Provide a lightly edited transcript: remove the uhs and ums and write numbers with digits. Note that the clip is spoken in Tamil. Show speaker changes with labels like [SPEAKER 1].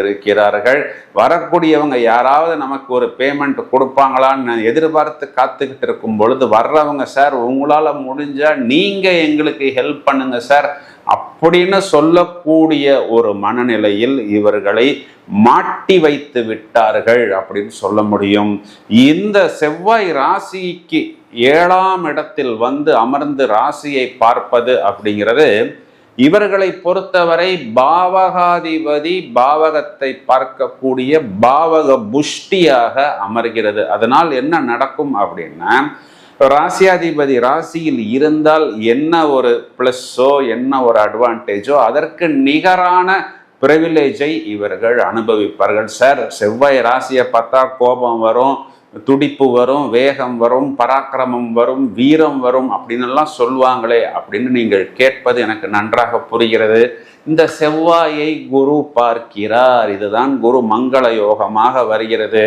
[SPEAKER 1] இருக்கிறார்கள். வரக்கூடியவங்க யாராவது நமக்கு ஒரு பேமெண்ட் கொடுப்பாங்களான்னு எதிர்பார்த்து காத்துக்கிட்டு இருக்கும் பொழுது வர்றவங்க, சார் உங்களால் முடிஞ்சா நீங்க எங்களுக்கு ஹெல்ப் பண்ணுங்க சார் அப்படின்னு சொல்லக்கூடிய ஒரு மனநிலையில் இவர்களை மாட்டி வைத்து விட்டார்கள் அப்படின்னு சொல்ல முடியும். இந்த செவ்வாய் ராசிக்கு 7ஆம் இடத்தில் வந்து அமர்ந்து ராசியை பார்ப்பது அப்படிங்கிறது இவர்களை பொறுத்தவரை பாவகாதிபதி பாவகத்தை பார்க்கக்கூடிய பாவக புஷ்டியாக அமர்கிறது. அதனால் என்ன நடக்கும் அப்படின்னா, ராசியாதிபதி ராசியில் இருந்தால் என்ன ஒரு பிளஸ்ஸோ என்ன ஒரு அட்வான்டேஜோ அதற்கு நிகரான பிரிவிலேஜை இவர்கள் அனுபவிப்பார்கள். சார் செவ்வாய் ராசியை பார்த்தா கோபம் வரும், துடிப்பு வரும், வேகம் வரும், பராக்கிரமம் வரும், வீரம் வரும் அப்படின்னு எல்லாம் சொல்லுவாங்களே அப்படின்னு நீங்கள் கேட்பது எனக்கு நன்றாக புரிகிறது. இந்த செவ்வாயை குரு பார்க்கிறார். இதுதான் குரு மங்கள யோகமாக வருகிறது.